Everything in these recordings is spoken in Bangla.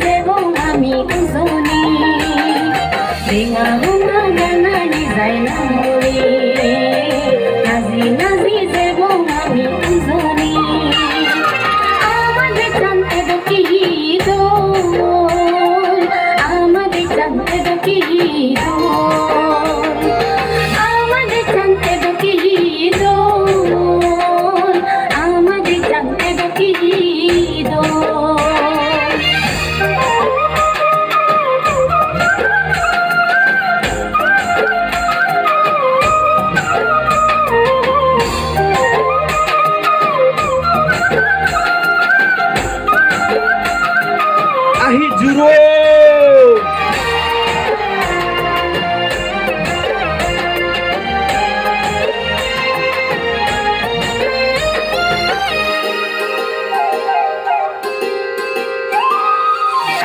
যেবং আমি দুজনী রেঙা হুঙা গাঙানি যায় না মরে নাজি নাজি যেবং আমি দুজনী আমাদের জানতে কি দোল আমাদের জানতে কি দোল আমাদের জানতে কি দোল আমাদের জানতে কি দোল আহি জুরো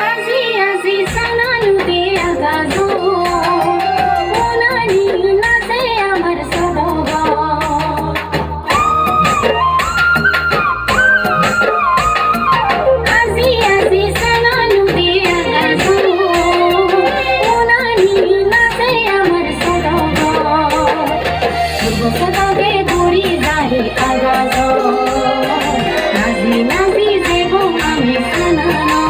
আজি আজি সানানু দে আগাজো ওনানি নাচে আমার সদগা আজি আজি সানানু দে আগাজো ওনানি নাচে আমার সদগা সদগে ঘুরি যায় আগাজো নাজি নাজি যেবং আমি সানানো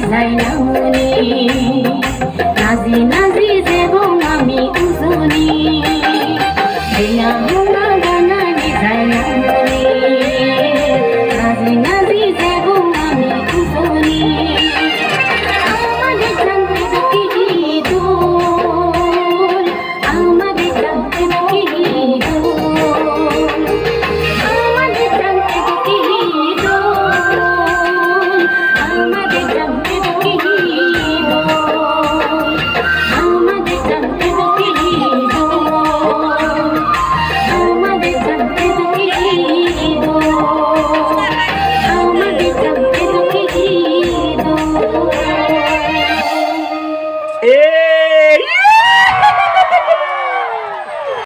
I know